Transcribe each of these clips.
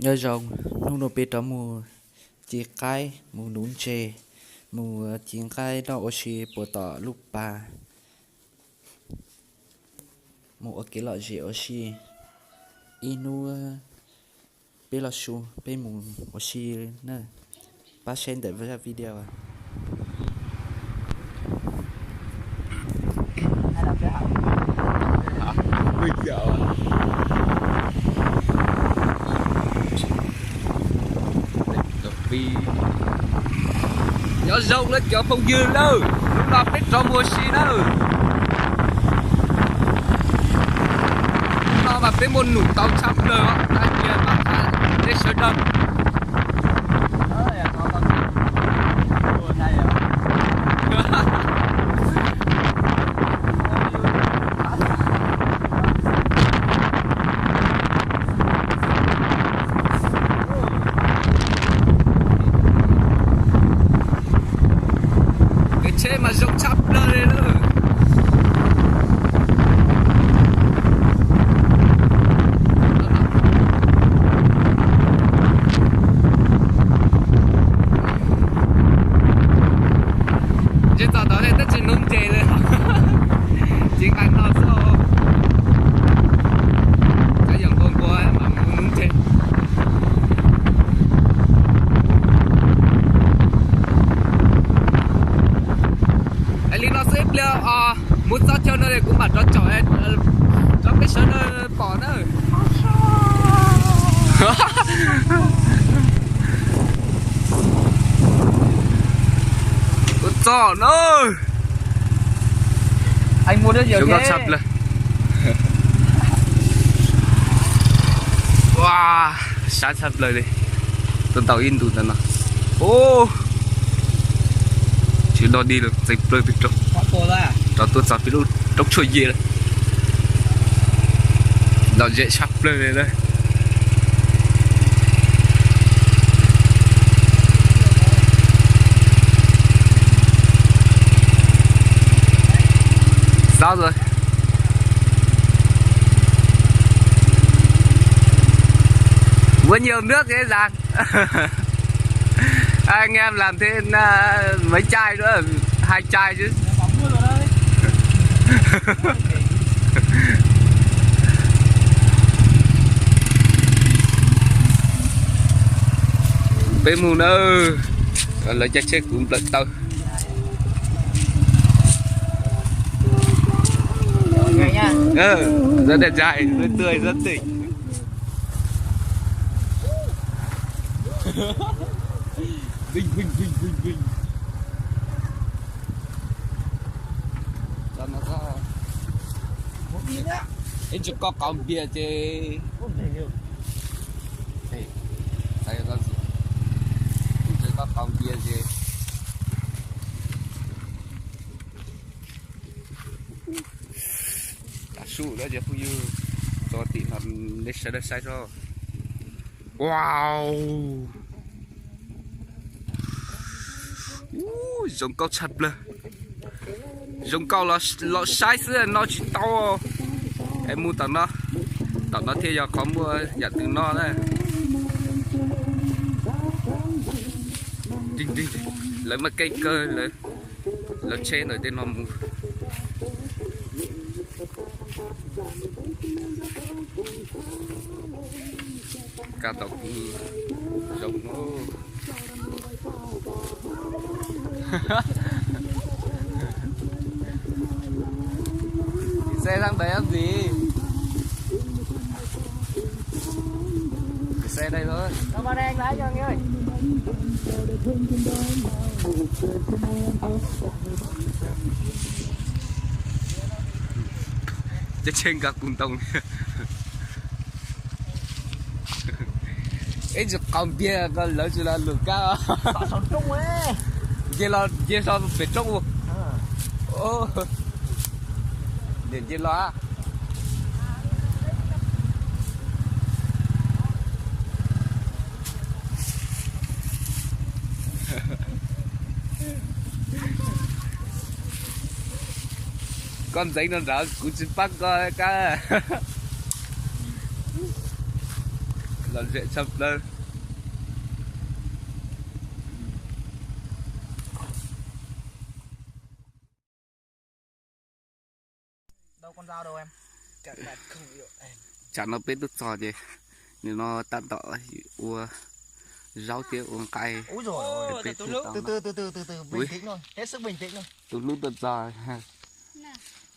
nhớ rồng nung nộp bê đó mù chỉ cái mù nún chè mù chỉ cái đó oxy bộ tỏ lúc ba mù ở cái lọ gì oxy inu bê lọ su bê mù oxy nè ba xem để với video à hay là cái hả? Bây giờ vì nó rộng nó cho không dư đâu lúc nào biết cho mua xí đâu nó mà biết mua nụ tàu chăm lờ tại vì nó phải để sửa đâm chế mà rộng chắp lên nữa chứ tao đó thì tất chỉ nung chè rồi chỉ ăn nó sao cái dòng con qua mà muốn nung chè nó xếp lên muốn sao cho nó cũng bảo cho chọi cho cái sợi nó bỏ nó con chó nó Anh mua được nhiều thế sập lên wow sát sậpเลยđi tụi tàu in tụi nó ô chứ nó đi được dịch rơi bị trống đó tôi sắp bị trống trôi gì đấy nó dễ sắp lên đây đây sao rồi uống nhiều nước dễ dàng anh em làm thêm mấy chai nữa 2 chai chứ bên mù nữa lấy chắc chết cũng lật tao rất đẹp trai rất tươi rất tỉnh vinh cho nó có một tí nữa anh chụp có cọng bia chứ không thể được đây con chỉ có cọng bia chứ đã sụ đó chứ phu yêu cho tí nó để sẽ được sai rồi wow giống câu chặt lên giống câu là size nó chỉ to em mua tặng nó thì giờ có mua nhận từ nó đấy đinh lấy một cây cơ lấy trên ở trên nó mua cá tộc giống nó xe sang đấy làm gì xe đây thôi nó vào đây anh lái cho anh ơi chết trên cả cùng tông ấy chụp con bia con lỡ chỉ là lửa cao sống trung ấy kia lo phải trông luôn ô điện kia lo con giấy nó rỡ cũng chỉ bắt coi cá Là dễ chập lên. Đâu con dao đâu em? Chặt đặt không hiểu em. Chả nó biết đứt sò gì. Nhưng nó tạm tỏ ua rau tiêu uống cay. Úi rồi. Từ Từ bình tĩnh thôi. Hết sức bình tĩnh thôi. từ lúc đứt sò ha.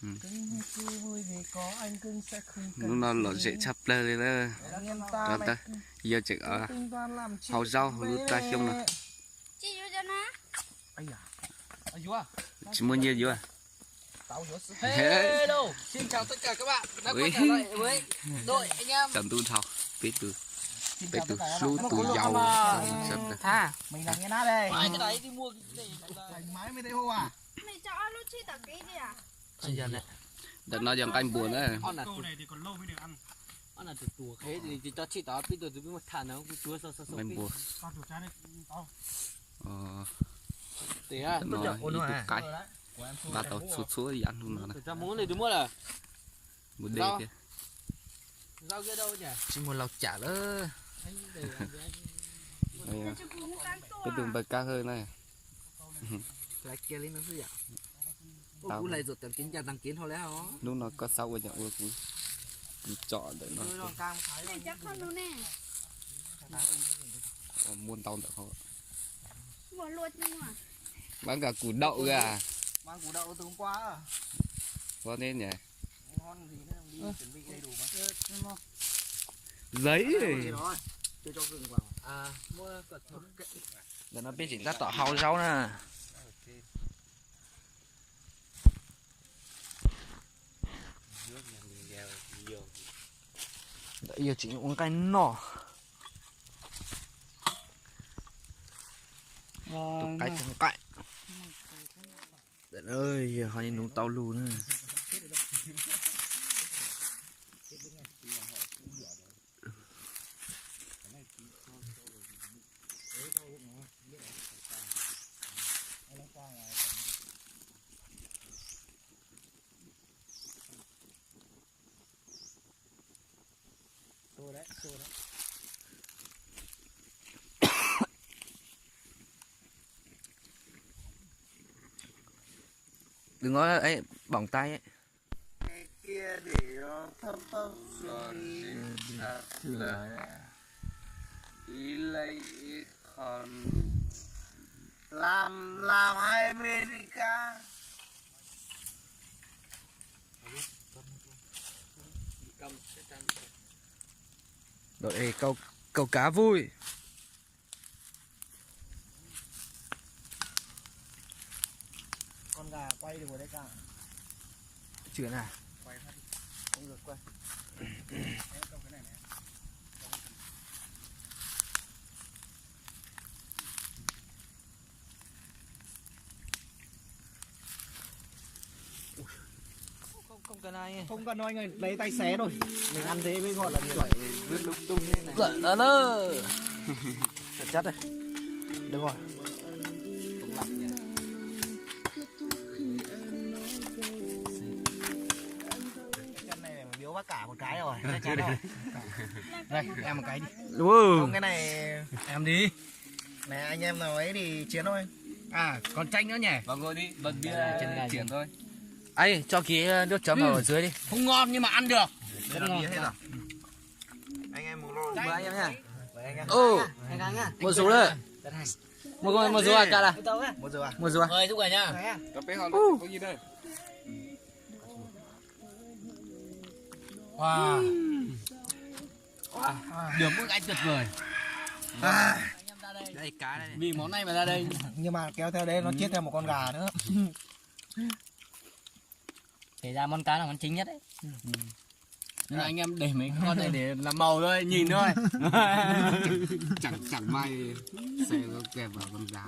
Cưng cứ vui vì có anh cưng sẽ không cần. Lúc nào nó dễ chập lên đấy. Đó ta. Giờ chỉ ở hậu rau lúc ta chung nè. Chị vô cho nó. Ây da. Ây da. Chỉ muốn nhiều à? Tao nhớ sức. Hello, xin chào tất cả các bạn đã quay trở lại với đội anh em. Tầm tu thảo. Biết từ. Xin Biết chào từ tất cả các lúc bạn. từ giàu. À, Mình là nghe nát đây. cái đấy đi mua cái Thành máy mới thấy hô à? Mày cho lúc chi tặng cái gì à? gì giờ này? Đợt nó dòng canh buồn đấy. Câu này thì còn lâu mới được ăn. Con là từ tùa thế thì cho chị đó biết được một thằng nó cũng chúa sao sao sao. Canh buồn. Con chuột trái đây. Tao. Thế à? Nó ít tụ cay. Và tao sút xuống thì ăn luôn nó. Ra muốn này đúng không là? Một đề kia. Rau kia đâu nhỉ? Chỉ một lọc chả đó. Cho chị cũng cắn to Cái đường bạch ca hơi này. Lại kia lên nó sao vậy? Tao Ô, lại rồi tầm kiến chào tầm kiến thôi lẽ hả? lúc nó có sau ở nhà ua cũng chọn để nó Mày chắc không đâu nè. muôn tao được không? Mua luộc nhưng mà. Bán cả củ đậu kìa à? Mang củ đậu từ hôm qua à? Có nên nhỉ? Ngon gì nữa đi chuẩn bị đầy đủ mà. Giấy Rồi. Tôi cho gừng vào. À, mua cật thục. Để nó biết chính ra tỏ hao rau nè. Đấy giờ chỉ uống cái nọ. Tụi cái không cạnh. Đất ơi, giờ họ nhìn đúng tao lù nữa. Xô đấy. Đừng có ấy bỏng tay ấy. Kia để nó thâm thâm Ý lấy còn làm hai bên đi ca. Đội câu cá vui. Con gà quay được rồi đấy cả. Chuyện à? Quay phát đi. Không được quay. Trong cái này này. Không cần ai. Không cần đâu anh ơi, lấy tay xé rồi. Mình ăn thế mới gọi là giỏi vứt lung tung thế này. Giận đó đó. Chất đây. Được rồi. Không lặp nhỉ. Chân này mà biếu bác cả một cái rồi, chắc chắn rồi. Đây, em một cái đi. Đúng không? Không cái này em đi. Này anh em nào ấy thì chiến thôi. À, còn chanh nữa nhỉ? vào ngồi đi, bật bia chuyển thôi. Ấy, cho cái nước chấm vào ở dưới đi. Không ngon nhưng mà ăn được. Rất ngon. Hết rồi. Anh em một lô. Mời anh em nha. Mời anh em. Ô, Anh ăn nhá. một số đấy. Một số à cả là. Một giờ à? Một số à. Mời giúp cả nha. Cà phê họ có gì đây? Wow. Được bức anh tuyệt vời. Đây cá đây. Vì món này mà ra đây. Nhưng mà kéo theo đấy nó chết theo một con gà nữa. Thì ra món cá là món chính nhất đấy. Nhưng mà anh em để mấy con này để làm màu thôi, nhìn thôi. Chẳng may xe nó kẹp vào con gà.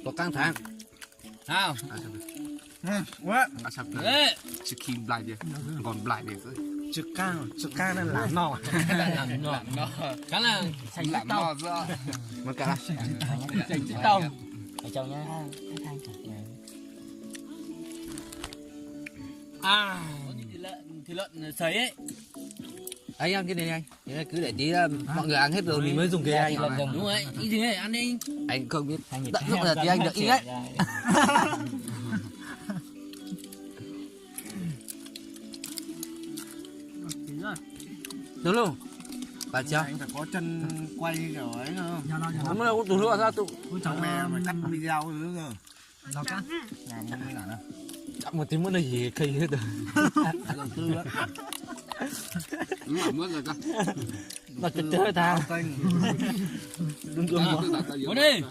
Có căng thẳng. Sao? Quá. Sắp Ê, trước khi lại đi, còn lại để rồi. Trực ca nên làm no. làm nó. Cá là sành Làm tàu. no ra. Mà cả là. Sành tàu. Ở trong nhá. thịt lợn sấy ấy. Anh ăn cái này anh. Thế là cứ để tí mọi người ăn hết rồi mình mới dùng cái anh. Đúng rồi, ý gì này ăn đi. Anh không biết. Đợi lúc là tí anh đợi ý đấy. Đúng luôn. Bà chưa? Anh phải có chân quay kiểu ấy nữa. Đúng rồi, tụi nữa ra tụ. Cháu mẹ mà cắt video nữa cơ. Đâu cá? Làm không biết nào. Chắc một tí muốn này gì cây hết rồi. Đầu tư á. Đúng là mất rồi cơ. Nó chật chơi thang. Kênh. Đúng đúng. Muốn đi.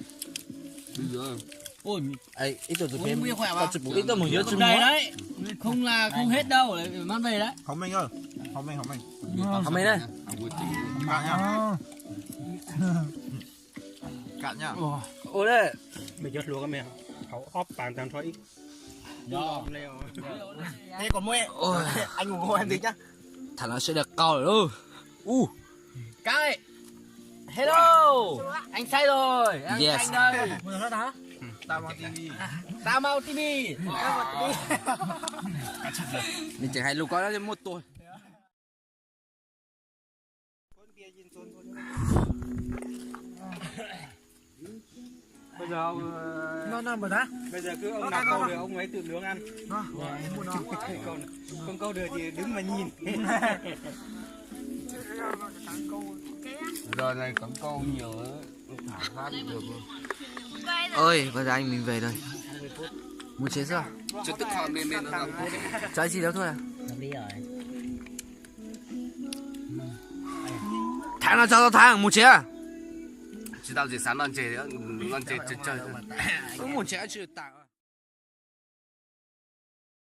Ôi, Ấy, ít tuổi tụi em. uống bia khỏe Tao vào. chụp ít tuổi một nhớ chụp Đầy nữa. đấy. Không là không hết đâu, lại mang về đấy. Không Minh ơi. Không Minh. Không mấy đây. Cạn nhá. Cạn nhá. Ôi đây. Mày giật luôn cái mẹ hậu óp bàn tàn thôi. Thế còn mua anh ủng hộ em tí nhá. Thằng nó sẽ được cao rồi. Cái. Hello. Anh say rồi. Anh Yes. anh đây. Tao vào TV. Tao mau TV. Mình chỉ hay lúc có nó một tuổi. Bây giờ bây giờ cứ ông nào câu được ông ấy tự nướng ăn. Không câu được thì đứng mà nhìn. Rồi này còn câu nhiều phát được. Ơi, bây giờ anh mình về đây. Muốn chế sao? Chứ tức họ nên nó làm tốt. Trái gì đó thôi à? Thằng nào cho tao thằng muốn chế à? Chỉ tao chỉ sáng non chè nữa, non chè chơi. Không muốn chế chứ tặng.